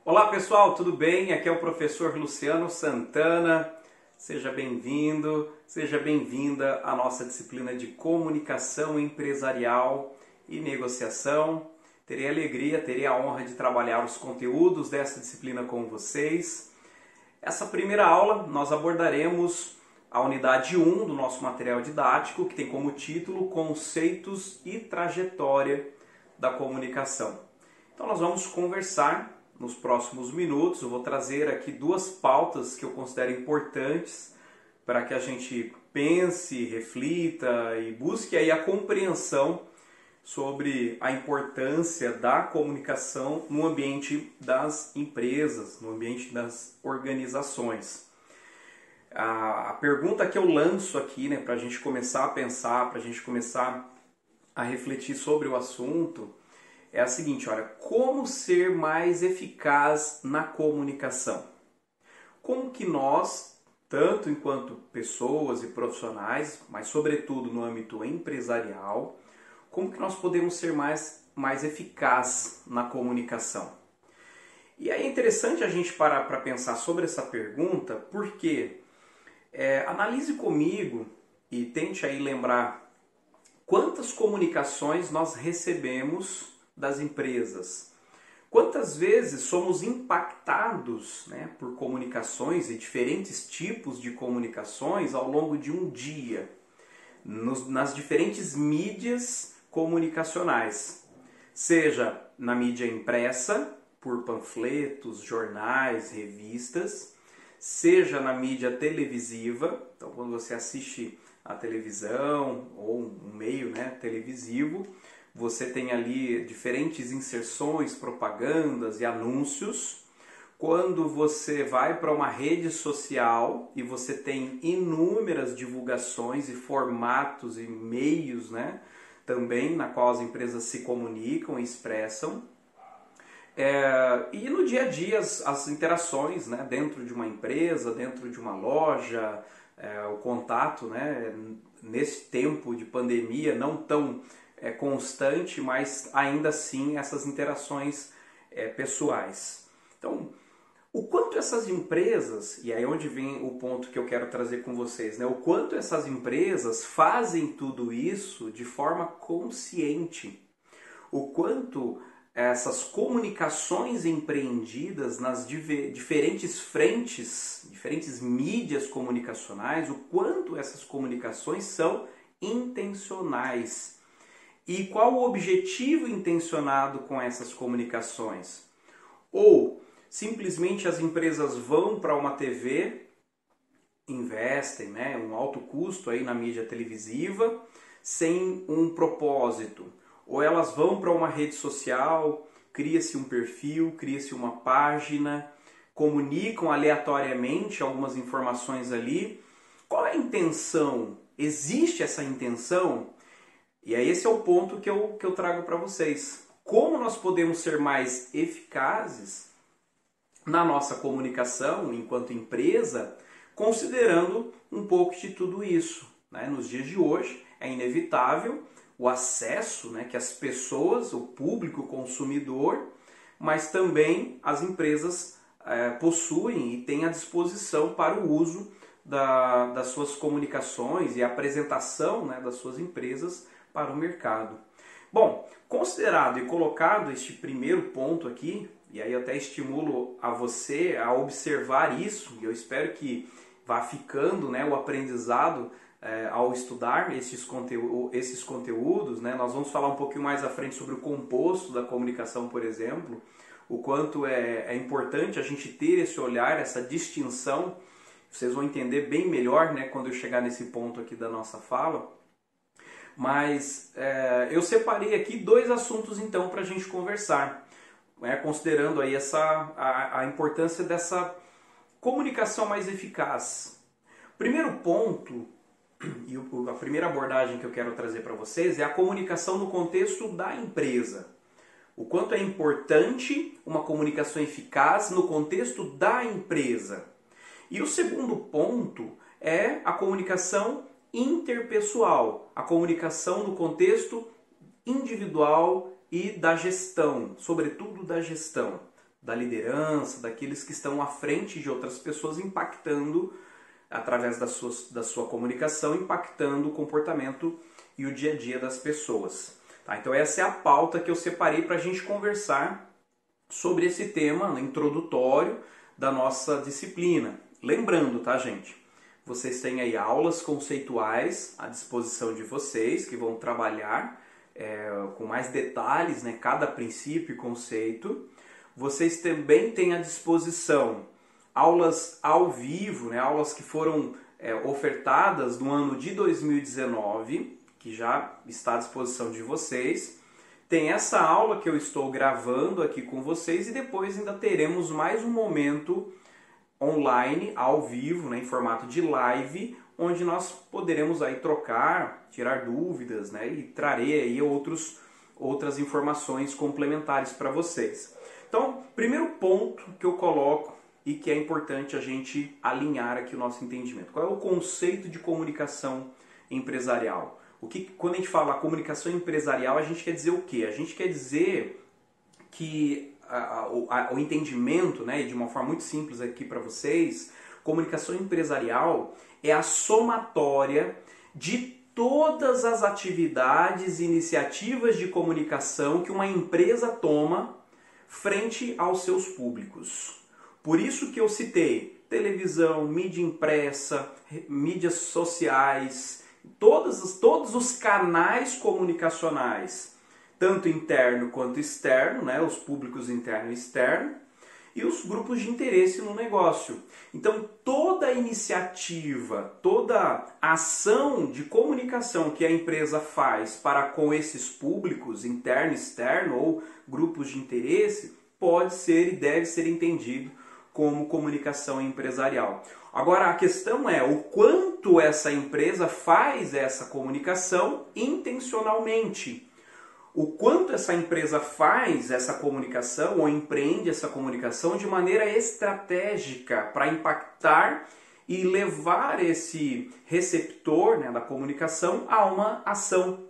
Olá pessoal, tudo bem? Aqui é o professor Luciano Santana. Seja bem-vindo, seja bem-vinda à nossa disciplina de comunicação empresarial e negociação. Terei a alegria, terei a honra de trabalhar os conteúdos dessa disciplina com vocês. Essa primeira aula nós abordaremos a unidade 1 do nosso material didático, que tem como título Conceitos e Trajetória da Comunicação. Então nós vamos conversar nos próximos minutos. Eu vou trazer aqui duas pautas que eu considero importantes para que a gente pense, reflita e busque aí a compreensão sobre a importância da comunicação no ambiente das empresas, no ambiente das organizações. A pergunta que eu lanço aqui, para a gente começar a pensar, para a gente começar a refletir sobre o assunto, é a seguinte: olha, como ser mais eficaz na comunicação? Como que nós, tanto enquanto pessoas e profissionais, mas sobretudo no âmbito empresarial, como que nós podemos ser mais eficaz na comunicação? E aí é interessante a gente parar para pensar sobre essa pergunta, porque analise comigo e tente aí lembrar quantas comunicações nós recebemos das empresas. Quantas vezes somos impactados por comunicações e diferentes tipos de comunicações ao longo de um dia, nas diferentes mídias comunicacionais, seja na mídia impressa, por panfletos, jornais, revistas, seja na mídia televisiva, então quando você assiste a televisão ou um meio televisivo, você tem ali diferentes inserções, propagandas e anúncios. Quando você vai para uma rede social e você tem inúmeras divulgações e formatos e meios, também na qual as empresas se comunicam e expressam. E no dia a dia as interações dentro de uma empresa, dentro de uma loja, o contato nesse tempo de pandemia não tão constante, mas ainda assim essas interações pessoais. Então, o quanto essas empresas, e aí onde vem o ponto que eu quero trazer com vocês, o quanto essas empresas fazem tudo isso de forma consciente, o quanto essas comunicações empreendidas nas diferentes frentes, diferentes mídias comunicacionais, o quanto essas comunicações são intencionais. E qual o objetivo intencionado com essas comunicações? Ou simplesmente as empresas vão para uma TV, investem um alto custo aí na mídia televisiva, sem um propósito. Ou elas vão para uma rede social, cria-se um perfil, cria-se uma página, comunicam aleatoriamente algumas informações ali. Qual é a intenção? Existe essa intenção? E aí esse é o ponto que eu trago para vocês. Como nós podemos ser mais eficazes na nossa comunicação enquanto empresa, considerando um pouco de tudo isso. Nos dias de hoje é inevitável o acesso que as pessoas, o público consumidor, mas também as empresas possuem e têm à disposição para o uso das suas comunicações e a apresentação das suas empresas para o mercado. Bom, considerado e colocado este primeiro ponto aqui, e aí eu até estimulo a você a observar isso, e eu espero que vá ficando o aprendizado ao estudar esses conteúdos, nós vamos falar um pouquinho mais à frente sobre o composto da comunicação, por exemplo, o quanto é importante a gente ter esse olhar, essa distinção. Vocês vão entender bem melhor quando eu chegar nesse ponto aqui da nossa fala. Mas eu separei aqui dois assuntos então para a gente conversar, considerando aí a importância dessa comunicação mais eficaz. Primeiro ponto, e a primeira abordagem que eu quero trazer para vocês é a comunicação no contexto da empresa. O quanto é importante uma comunicação eficaz no contexto da empresa. E o segundo ponto é a comunicação interpessoal, a comunicação no contexto individual e da gestão, sobretudo da gestão. da liderança, daqueles que estão à frente de outras pessoas, impactando, através da sua comunicação, impactando o comportamento e o dia a dia das pessoas. Tá? Então essa é a pauta que eu separei para a gente conversar sobre esse tema introdutório da nossa disciplina. Lembrando, tá, gente? Vocês têm aí aulas conceituais à disposição de vocês, que vão trabalhar com mais detalhes, né, cada princípio e conceito. Vocês também têm à disposição aulas ao vivo, né, aulas que foram ofertadas no ano de 2019, que já está à disposição de vocês. Tem essa aula que eu estou gravando aqui com vocês e depois ainda teremos mais um momento online, ao vivo, né, em formato de live, onde nós poderemos aí trocar, tirar dúvidas, né, e trarei aí outras informações complementares para vocês. Então, primeiro ponto que eu coloco e que é importante a gente alinhar aqui o nosso entendimento. Qual é o conceito de comunicação empresarial? Quando a gente fala comunicação empresarial, a gente quer dizer o quê? A gente quer dizer que o entendimento, né, e de uma forma muito simples aqui para vocês, comunicação empresarial é a somatória de todas as atividades e iniciativas de comunicação que uma empresa toma frente aos seus públicos. Por isso que eu citei televisão, mídia impressa, mídias sociais, todos os canais comunicacionais, tanto interno quanto externo, né, os públicos interno e externo, e os grupos de interesse no negócio. Então, toda iniciativa, toda ação de comunicação que a empresa faz para com esses públicos, interno e externo, ou grupos de interesse, pode ser e deve ser entendido como comunicação empresarial. Agora, a questão é o quanto essa empresa faz essa comunicação intencionalmente. O quanto essa empresa faz essa comunicação ou empreende essa comunicação de maneira estratégica para impactar e levar esse receptor, né, da comunicação a uma ação,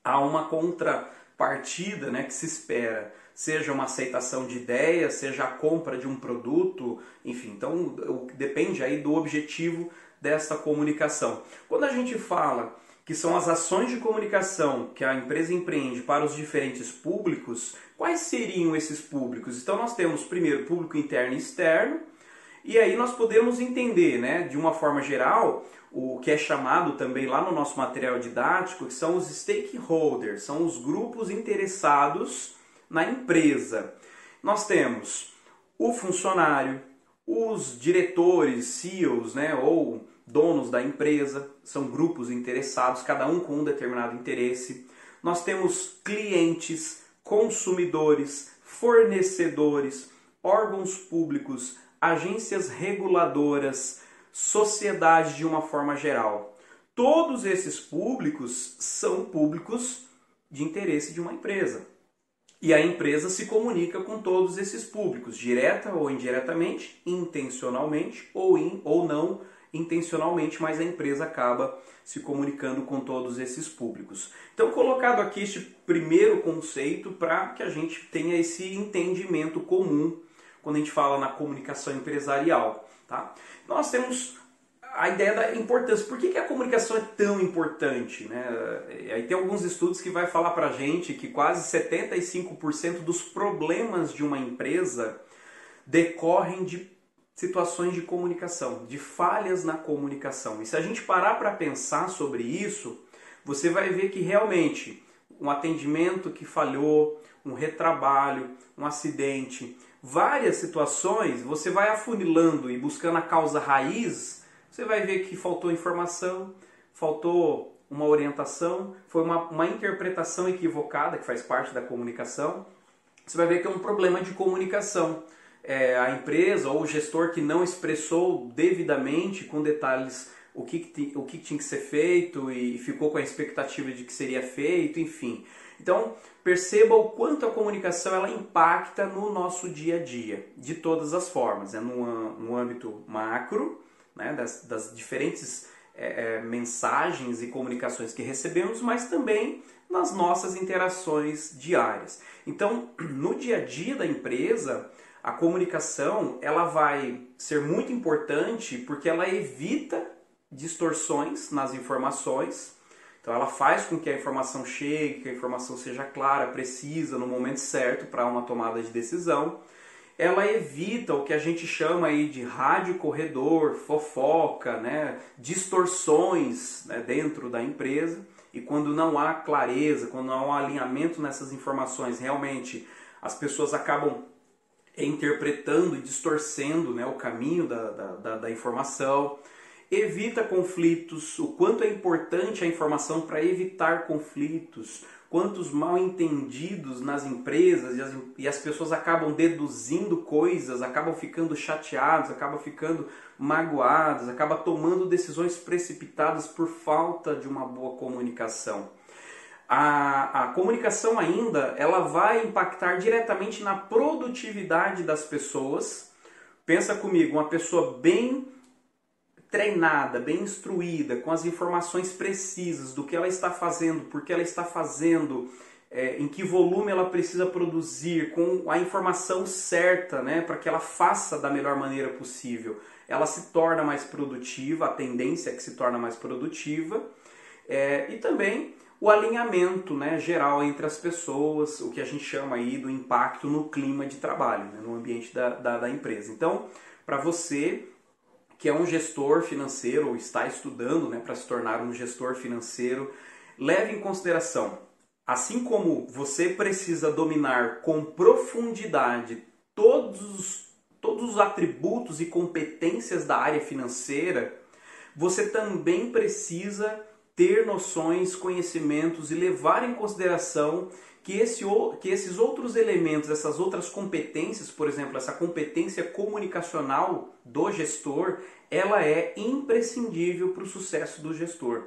a uma contrapartida, né, que se espera. Seja uma aceitação de ideias, seja a compra de um produto, enfim. Então depende aí do objetivo dessa comunicação. Quando a gente fala que são as ações de comunicação que a empresa empreende para os diferentes públicos, quais seriam esses públicos? Então nós temos primeiro público interno e externo, e aí nós podemos entender, né, de uma forma geral, o que é chamado também lá no nosso material didático, que são os stakeholders, são os grupos interessados na empresa. Nós temos o funcionário, os diretores, CEOs, né, ou donos da empresa, são grupos interessados, cada um com um determinado interesse. Nós temos clientes, consumidores, fornecedores, órgãos públicos, agências reguladoras, sociedade de uma forma geral. Todos esses públicos são públicos de interesse de uma empresa. E a empresa se comunica com todos esses públicos, direta ou indiretamente, intencionalmente ou não intencionalmente, mas a empresa acaba se comunicando com todos esses públicos. Então, colocado aqui este primeiro conceito para que a gente tenha esse entendimento comum quando a gente fala na comunicação empresarial. Tá? Nós temos a ideia da importância. Por que a comunicação é tão importante? Né? Aí tem alguns estudos que vai falar para a gente que quase 75% dos problemas de uma empresa decorrem de situações de comunicação, de falhas na comunicação. E se a gente parar para pensar sobre isso, você vai ver que realmente um atendimento que falhou, um retrabalho, um acidente, várias situações, você vai afunilando e buscando a causa raiz, você vai ver que faltou informação, faltou uma orientação, foi uma interpretação equivocada, que faz parte da comunicação. Você vai ver que é um problema de comunicação. A empresa ou o gestor que não expressou devidamente, com detalhes, o que tinha que ser feito e ficou com a expectativa de que seria feito, enfim. Então, perceba o quanto a comunicação ela impacta no nosso dia a dia, de todas as formas, né? No âmbito macro, né? das diferentes mensagens e comunicações que recebemos, mas também nas nossas interações diárias. Então, no dia a dia da empresa, a comunicação ela vai ser muito importante porque ela evita distorções nas informações. Então ela faz com que a informação chegue, que a informação seja clara, precisa, no momento certo para uma tomada de decisão. Ela evita o que a gente chama aí de rádio corredor, fofoca, né, distorções, né, dentro da empresa. E quando não há clareza, quando não há alinhamento nessas informações, realmente as pessoas acabam interpretando e distorcendo, né, o caminho da informação. Evita conflitos, o quanto é importante a informação para evitar conflitos, quantos mal entendidos nas empresas e as pessoas acabam deduzindo coisas, acabam ficando chateados, acabam ficando magoados, acabam tomando decisões precipitadas por falta de uma boa comunicação. A comunicação ainda, ela vai impactar diretamente na produtividade das pessoas. Pensa comigo, uma pessoa bem treinada, bem instruída, com as informações precisas do que ela está fazendo, por que ela está fazendo, em que volume ela precisa produzir, com a informação certa, né, para que ela faça da melhor maneira possível. Ela se torna mais produtiva, a tendência é que se torna mais produtiva, e também o alinhamento, né, geral entre as pessoas, o que a gente chama aí do impacto no clima de trabalho, né, no ambiente da empresa. Então, para você que é um gestor financeiro ou está estudando, né, para se tornar um gestor financeiro, leve em consideração, assim como você precisa dominar com profundidade todos os atributos e competências da área financeira, você também precisa ter noções, conhecimentos e levar em consideração que esses outros elementos, essas outras competências, por exemplo, essa competência comunicacional do gestor, ela é imprescindível para o sucesso do gestor.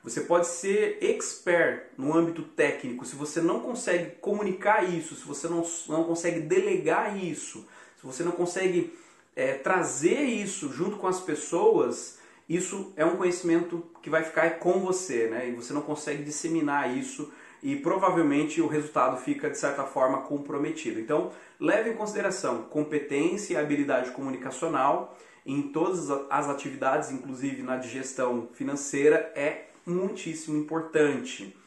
Você pode ser expert no âmbito técnico, se você não consegue comunicar isso, se você não consegue delegar isso, se você não consegue trazer isso junto com as pessoas, isso é um conhecimento que vai ficar com você, né? E você não consegue disseminar isso e provavelmente o resultado fica, de certa forma, comprometido. Então, leve em consideração competência e habilidade comunicacional em todas as atividades, inclusive na de gestão financeira, é muitíssimo importante.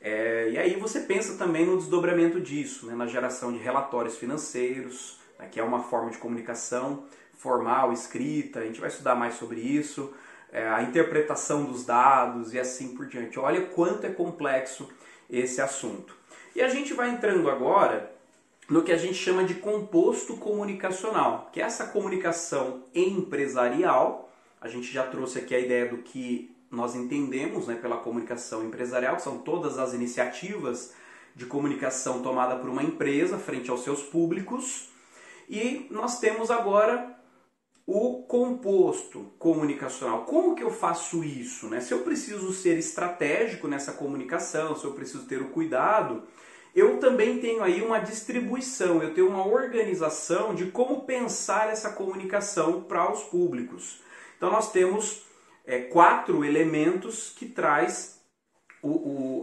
E aí você pensa também no desdobramento disso, né, na geração de relatórios financeiros, né, que é uma forma de comunicação formal, escrita, a gente vai estudar mais sobre isso, a interpretação dos dados e assim por diante. Olha quanto é complexo esse assunto. E a gente vai entrando agora no que a gente chama de composto comunicacional, que é essa comunicação empresarial. A gente já trouxe aqui a ideia do que nós entendemos, né, pela comunicação empresarial, que são todas as iniciativas de comunicação tomada por uma empresa frente aos seus públicos. E nós temos agora o composto comunicacional. Como que eu faço isso, né? Se eu preciso ser estratégico nessa comunicação, se eu preciso ter o cuidado, eu também tenho aí uma distribuição, eu tenho uma organização de como pensar essa comunicação para os públicos. Então nós temos 4 elementos que traz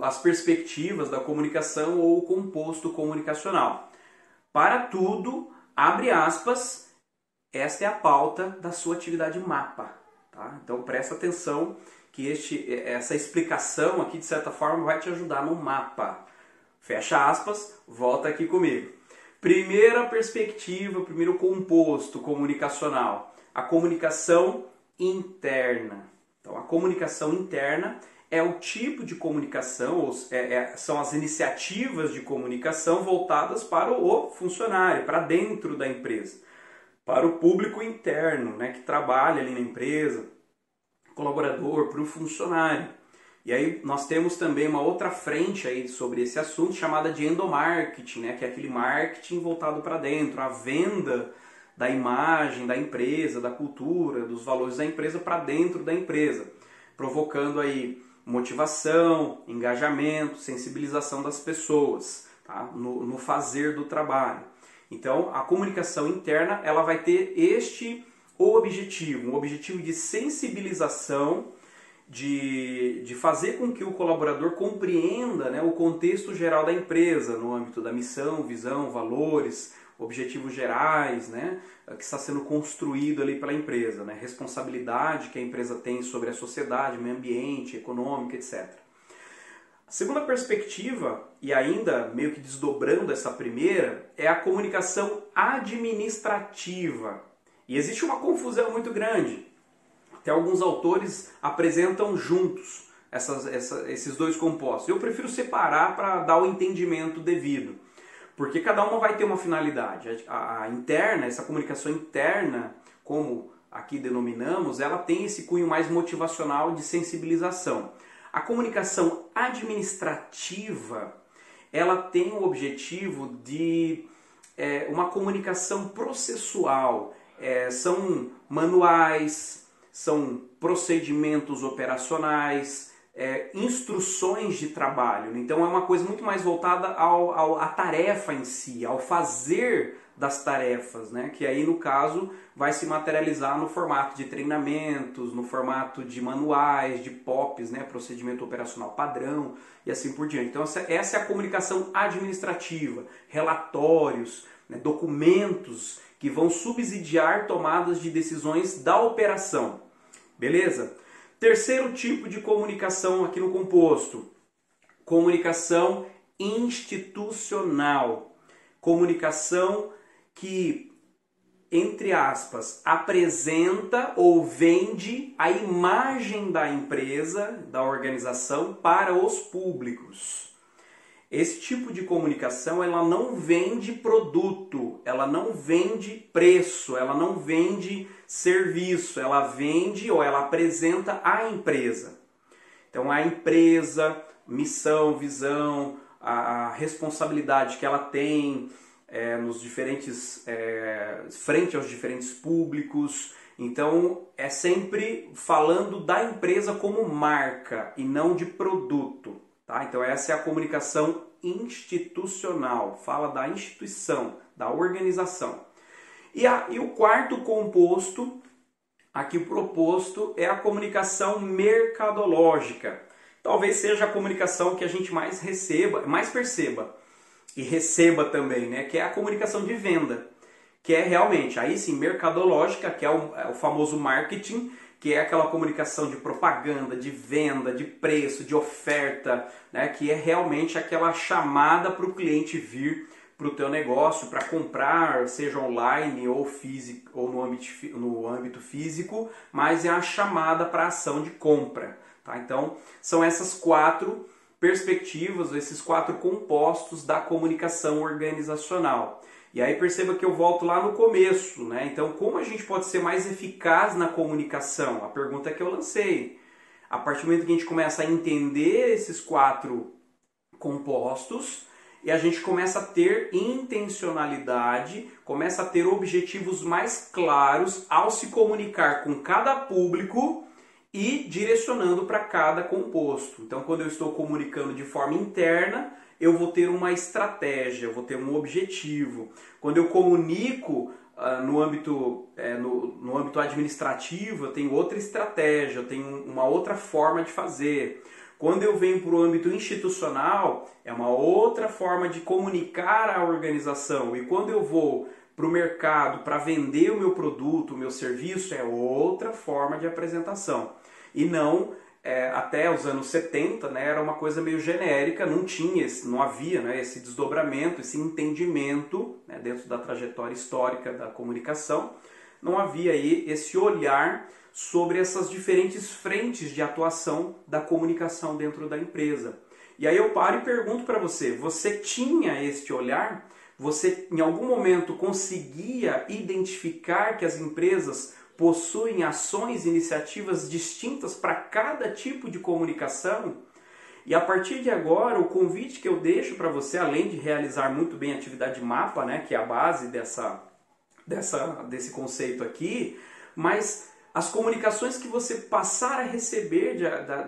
as perspectivas da comunicação ou o composto comunicacional. Para tudo, abre aspas, esta é a pauta da sua atividade mapa. Tá? Então presta atenção que essa explicação aqui, de certa forma, vai te ajudar no mapa. Fecha aspas, volta aqui comigo. Primeira perspectiva, primeiro composto comunicacional, a comunicação interna. Então a comunicação interna é o tipo de comunicação, são as iniciativas de comunicação voltadas para o funcionário, para dentro da empresa. Para o público interno, né, que trabalha ali na empresa, colaborador, para o funcionário. E aí nós temos também uma outra frente aí sobre esse assunto chamada de endomarketing, né, que é aquele marketing voltado para dentro, a venda da imagem da empresa, da cultura, dos valores da empresa para dentro da empresa, provocando aí motivação, engajamento, sensibilização das pessoas, tá, no fazer do trabalho. Então, a comunicação interna ela vai ter um objetivo de sensibilização, de fazer com que o colaborador compreenda, né, o contexto geral da empresa, no âmbito da missão, visão, valores, objetivos gerais, né, que está sendo construído ali pela empresa, né, responsabilidade que a empresa tem sobre a sociedade, meio ambiente, econômica, etc. A segunda perspectiva, e ainda meio que desdobrando essa primeira, é a comunicação administrativa. E existe uma confusão muito grande. Até alguns autores apresentam juntos esses dois compostos. Eu prefiro separar para dar o entendimento devido, porque cada uma vai ter uma finalidade. A interna, essa comunicação interna, como aqui denominamos, ela tem esse cunho mais motivacional de sensibilização. A comunicação administrativa, ela tem o objetivo de uma comunicação processual. São manuais, são procedimentos operacionais, instruções de trabalho. Então é uma coisa muito mais voltada à tarefa em si, ao fazer das tarefas, né? Que aí no caso vai se materializar no formato de treinamentos, no formato de manuais, de POPs, né? Procedimento operacional padrão e assim por diante. Então essa é a comunicação administrativa, relatórios, né? Documentos que vão subsidiar tomadas de decisões da operação. Beleza? Terceiro tipo de comunicação aqui no composto, comunicação institucional. Comunicação que, entre aspas, apresenta ou vende a imagem da empresa, da organização, para os públicos. Esse tipo de comunicação, ela não vende produto, ela não vende preço, ela não vende serviço, ela vende ou ela apresenta a empresa. Então a empresa, missão, visão, a responsabilidade que ela tem nos diferentes, frente aos diferentes públicos. Então é sempre falando da empresa como marca e não de produto. Tá? Então essa é a comunicação institucional, fala da instituição, da organização. E o quarto composto, aqui proposto, é a comunicação mercadológica. Talvez seja a comunicação que a gente mais perceba e receba também, né? Que é a comunicação de venda, que é realmente, aí sim, mercadológica, que é o famoso marketing, que é aquela comunicação de propaganda, de venda, de preço, de oferta, né? Que é realmente aquela chamada para o cliente vir para o teu negócio, para comprar, seja online ou físico, ou no âmbito físico, mas é a chamada para a ação de compra. Tá? Então, são essas quatro perspectivas, esses quatro compostos da comunicação organizacional. E aí perceba que eu volto lá no começo, né? Então, como a gente pode ser mais eficaz na comunicação? A pergunta que eu lancei. A partir do momento que a gente começa a entender esses quatro compostos, e a gente começa a ter intencionalidade, começa a ter objetivos mais claros ao se comunicar com cada público e direcionando para cada composto. Então, quando eu estou comunicando de forma interna, eu vou ter uma estratégia, eu vou ter um objetivo. Quando eu comunico no âmbito administrativo, eu tenho outra estratégia, eu tenho uma outra forma de fazer. Quando eu venho para o âmbito institucional, é uma outra forma de comunicar a organização. E quando eu vou para o mercado para vender o meu produto, o meu serviço, é outra forma de apresentação. E não, até os anos 70, né, era uma coisa meio genérica, não havia, né, esse desdobramento, esse entendimento, né, dentro da trajetória histórica da comunicação, não havia aí esse olhar sobre essas diferentes frentes de atuação da comunicação dentro da empresa. E aí eu paro e pergunto para você, você tinha este olhar? Você em algum momento conseguia identificar que as empresas possuem ações e iniciativas distintas para cada tipo de comunicação? E a partir de agora, o convite que eu deixo para você, além de realizar muito bem a atividade mapa, né, que é a base desse conceito aqui, mas as comunicações que você passar a receber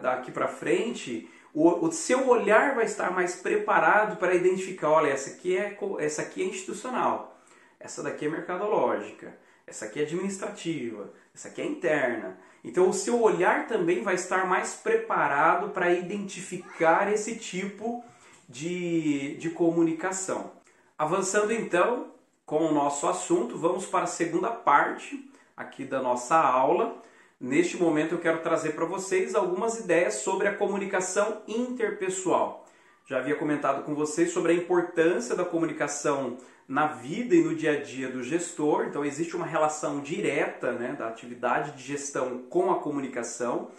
daqui para frente, o seu olhar vai estar mais preparado para identificar, olha, essa aqui é institucional, essa daqui é mercadológica, essa aqui é administrativa, essa aqui é interna. Então o seu olhar também vai estar mais preparado para identificar esse tipo de comunicação. Avançando então, com o nosso assunto. Vamos para a segunda parte aqui da nossa aula. Neste momento eu quero trazer para vocês algumas ideias sobre a comunicação interpessoal. Já havia comentado com vocês sobre a importância da comunicação na vida e no dia a dia do gestor. Então existe uma relação direta, né, da atividade de gestão com a comunicação,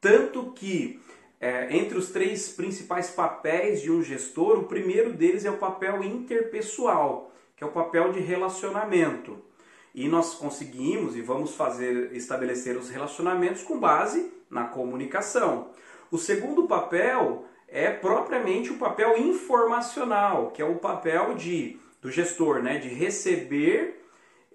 tanto que entre os 3 principais papéis de um gestor, o primeiro deles é o papel interpessoal, que é o papel de relacionamento. E nós conseguimos e vamos estabelecer os relacionamentos com base na comunicação. O segundo papel é propriamente o papel informacional, que é o papel do gestor, né, de receber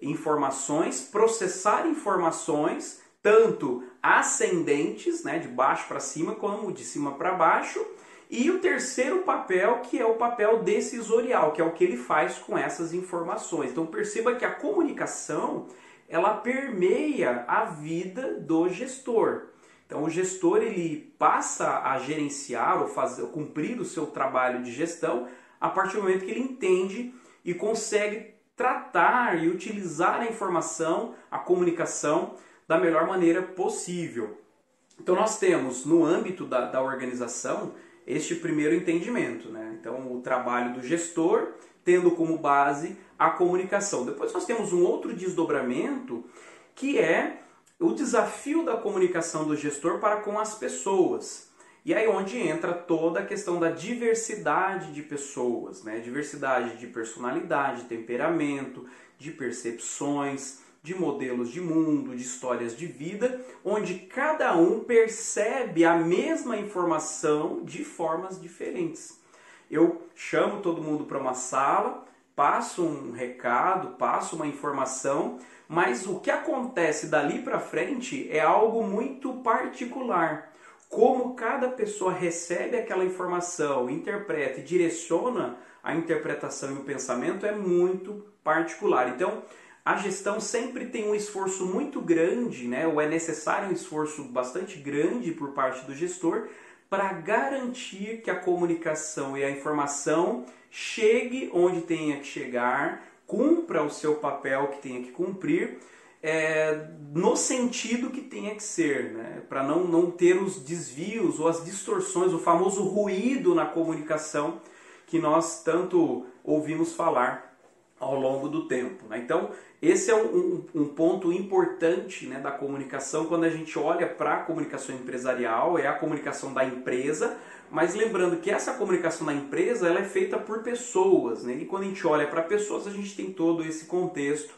informações, processar informações, tanto ascendentes, né, de baixo para cima, como de cima para baixo. E o terceiro papel, que é o papel decisorial, que é o que ele faz com essas informações. Então perceba que a comunicação, ela permeia a vida do gestor. Então o gestor, ele passa a gerenciar ou cumprir o seu trabalho de gestão a partir do momento que ele entende e consegue tratar e utilizar a informação, a comunicação, da melhor maneira possível. Então nós temos no âmbito da organização este primeiro entendimento, né? Então o trabalho do gestor tendo como base a comunicação. Depois nós temos um outro desdobramento que é o desafio da comunicação do gestor para com as pessoas. E aí onde entra toda a questão da diversidade de pessoas, né? Diversidade de personalidade, temperamento, de percepções, de modelos de mundo, de histórias de vida, onde cada um percebe a mesma informação de formas diferentes. Eu chamo todo mundo para uma sala, passo um recado, passo uma informação, mas o que acontece dali para frente é algo muito particular. Como cada pessoa recebe aquela informação, interpreta e direciona a interpretação e o pensamento é muito particular. Então, a gestão sempre tem um esforço muito grande, né? Ou é necessário um esforço bastante grande por parte do gestor para garantir que a comunicação e a informação chegue onde tenha que chegar, cumpra o seu papel que tenha que cumprir, no sentido que tenha que ser, né? Para não ter os desvios ou as distorções, o famoso ruído na comunicação que nós tanto ouvimos falar ao longo do tempo, né? Então, esse é um ponto importante, né, da comunicação quando a gente olha para a comunicação empresarial, é a comunicação da empresa, mas lembrando que essa comunicação da empresa ela é feita por pessoas, né? E quando a gente olha para pessoas, a gente tem todo esse contexto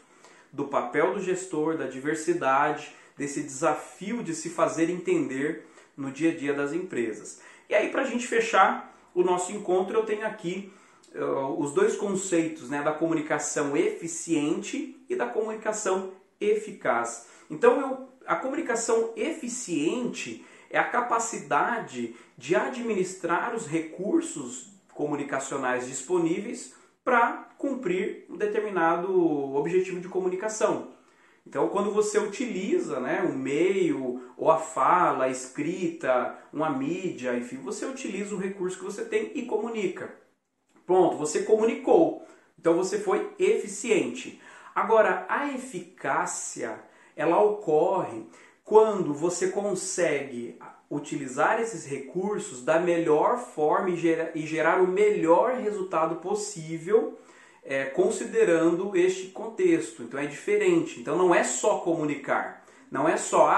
do papel do gestor, da diversidade, desse desafio de se fazer entender no dia a dia das empresas. E aí, para a gente fechar o nosso encontro, eu tenho aqui os 2 conceitos, né, da comunicação eficiente e da comunicação eficaz. Então, a comunicação eficiente é a capacidade de administrar os recursos comunicacionais disponíveis para cumprir um determinado objetivo de comunicação. Então, quando você utiliza, né, o meio, ou a fala, a escrita, uma mídia, enfim, você utiliza o recurso que você tem e comunica. Pronto, você comunicou, então você foi eficiente. Agora, a eficácia, ela ocorre quando você consegue utilizar esses recursos da melhor forma e gerar o melhor resultado possível, considerando este contexto. Então é diferente, então não é só comunicar. Não é só,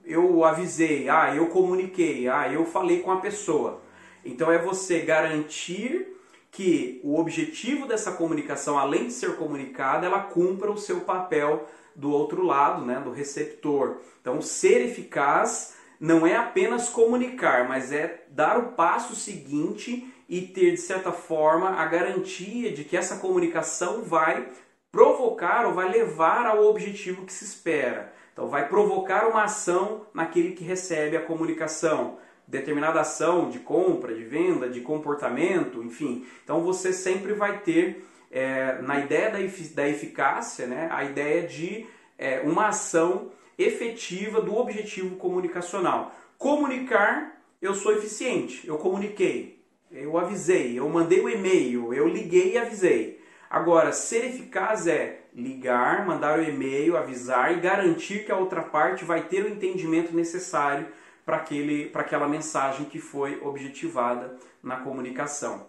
eu avisei, eu comuniquei, eu falei com a pessoa. Então é você garantir que o objetivo dessa comunicação, além de ser comunicada, ela cumpra o seu papel do outro lado, né, do receptor. Então, ser eficaz não é apenas comunicar, mas é dar o passo seguinte e ter, de certa forma, a garantia de que essa comunicação vai provocar ou vai levar ao objetivo que se espera. Então, vai provocar uma ação naquele que recebe a comunicação. Determinada ação de compra, de venda, de comportamento, enfim. Então você sempre vai ter, na ideia da eficácia, né, a ideia de uma ação efetiva do objetivo comunicacional. Comunicar, eu sou eficiente, eu comuniquei, eu avisei, eu mandei o e-mail, eu liguei e avisei. Agora, ser eficaz é ligar, mandar o e-mail, avisar e garantir que a outra parte vai ter o entendimento necessário para aquela mensagem que foi objetivada na comunicação.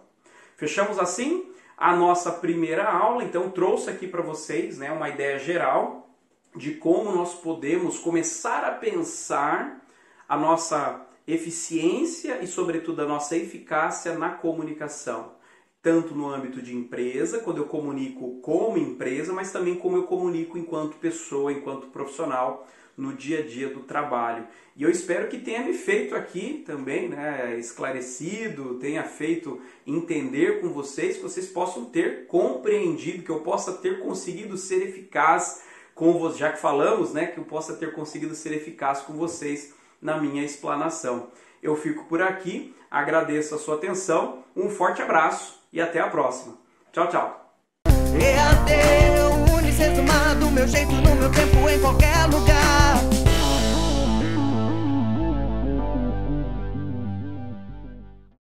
Fechamos assim a nossa primeira aula, então trouxe aqui para vocês, né, uma ideia geral de como nós podemos começar a pensar a nossa eficiência e, sobretudo, a nossa eficácia na comunicação. Tanto no âmbito de empresa, quando eu comunico como empresa, mas também como eu comunico enquanto pessoa, enquanto profissional, no dia a dia do trabalho. E eu espero que tenha me feito aqui também, né, esclarecido, tenha feito entender com vocês, que vocês possam ter compreendido, que eu possa ter conseguido ser eficaz com vocês, já que falamos, né, que eu possa ter conseguido ser eficaz com vocês na minha explanação. Eu fico por aqui, agradeço a sua atenção, um forte abraço e até a próxima. Tchau, tchau. EAD, Unicesumar, do meu jeito, no meu tempo, em qualquer lugar.